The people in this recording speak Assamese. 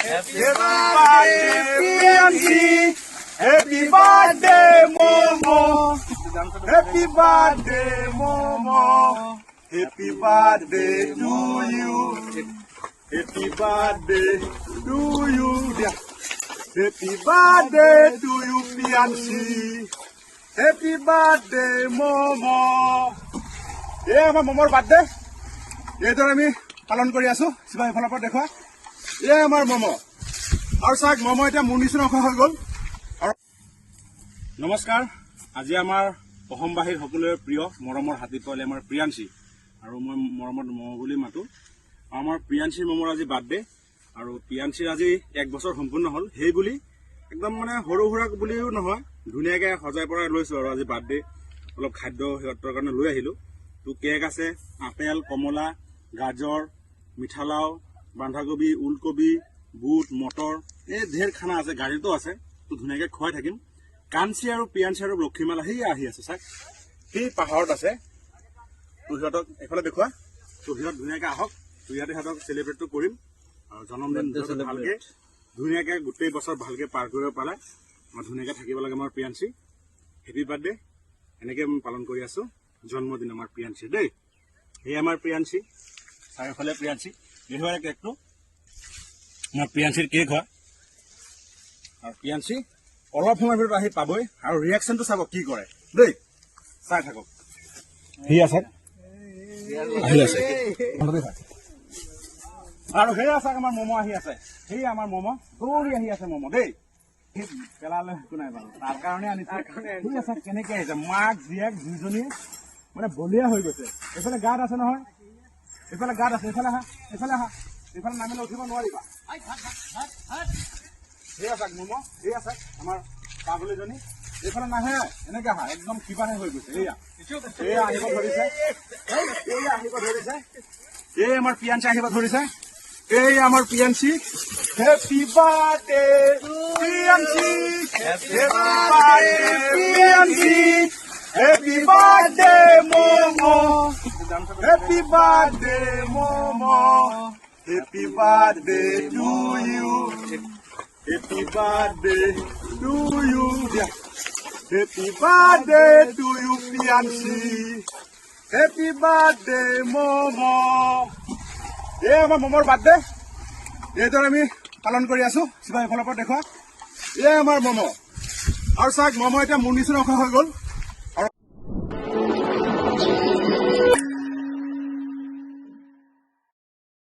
Happy birthday, Priyanshi. Happy birthday, Momo. Happy birthday, Momo. Happy birthday to you. Happy birthday to you. Happy birthday to you, Priyanshi. Happy birthday, Momo. আমাৰ মমৰ বাৰ্থডে এইদৰে আমি পালন কৰি আছো। শিৱা এইফালৰ পৰা দেখুৱা, আমাৰ মম আৰু চাওক মম এতিয়া মোৰ নিচিনা হৈ গ'ল। নমস্কাৰ, আজি আমাৰ অসমবাসীৰ সকলোৰে প্ৰিয় মৰমৰ হাতী পোৱালি আমাৰ প্ৰিয়াংশী, আৰু মই মৰমত মম বুলি মাতো। আমাৰ প্ৰিয়াংশীৰ মমৰ আজি বাৰ্থডে, আৰু প্ৰিয়াংশীৰ আজি 1 বছৰ সম্পূৰ্ণ হ'ল। সেই বুলি একদম মানে সৰু সুৰা বুলিও নহয়, ধুনীয়াকৈ সজাই পৰাই লৈছো। আৰু আজি বাৰ্থডে অলপ খাদ্য সিহঁতৰ কাৰণে লৈ আহিলো। তো কেক আছে, আপেল, কমলা, গাজৰ, মিঠালাও, বন্ধাকবি, ওলকবি, বুট, মটৰ, এই ঢেৰ খানা আছে। গাড়ীতো আছে, তো ধুনীয়াকৈ খুৱাই থাকিম। কাঞ্চি আৰু প্ৰিয়াংশী আৰু লক্ষীমালা সেই আহি আছে, চাওক সেই পাহাৰত আছে। তো সিহঁতক এইফালে দেখুৱা, তো সিহঁত ধুনীয়াকৈ আহক। তো ইয়াতে সিহঁতক চেলিব্ৰেটটো কৰিম, আৰু জন্মদিন ভালকৈ ধুনীয়াকৈ গোটেই বছৰ ভালকৈ পাৰ কৰিব পালে ধুনীয়াকৈ থাকিব লাগে আমাৰ প্ৰিয়াংশী। Happy birthday. এনেকৈ আমি পালন কৰি আছো জন্মদিন আমাৰ প্ৰিয়াংশী দেই। এই আমাৰ প্ৰিয়াংশী, চাৰিওফালে প্ৰিয়াংশী। এই হয় কেকটো আমাৰ প্ৰিয়াংশীৰ কেক হয়। আৰু প্ৰিয়াংশী অলপ সময়ৰ ভিতৰত আহি পাবই, আৰু ৰিয়েকশ্যনটো চাব কি কৰে দেই, চাই থাকক। সি আছে আহি আছে, আৰু সেয়া চাওক আমাৰ মম আহি আছে। সেই আমাৰ মম দৌৰি আহি আছে মম দেই। পেলালে একো নাই বাৰু, তাৰ কাৰণে আনিছে। কেনেকে আহিছে মাক জীয়েক দুইজনীয়ে মানে বলিয়া হৈ গৈছে। এইফালে গাত আছে নহয়, এইফালে গাত আছে। এইফালে আহা, এইফালে আহা, এইফালে নামিলে উঠিব নোৱাৰিবা। সেয়া চাওক মম, সেয়া চাওক আমাৰ পাগলীজনী। এইফালে নাহে, এনেকে আহা, একদম কিবাহে হৈ গৈছে। এয়া এয়া আহিব ধৰিছে, এয়া আহিব ধৰিছে। এই আমাৰ প্ৰিয়াংশী আহিব ধৰিছে। এই আমাৰ Priyanshi. Happy birthday Priyanshi, happy birthday Priyanshi, happy birthday Momo, happy birthday Momo, happy birthday to you, happy birthday to you, happy birthday to you Priyanshi, happy birthday Momo. এই আমাৰ মমৰ বাৰ্থডে এইদৰে আমি পালন কৰি আছো। শিৱা এইফালৰ পৰা দেখুৱা, আমাৰ মম আৰু চাওক মম এতিয়া মোৰ নিচিনা হৈ গ'ল।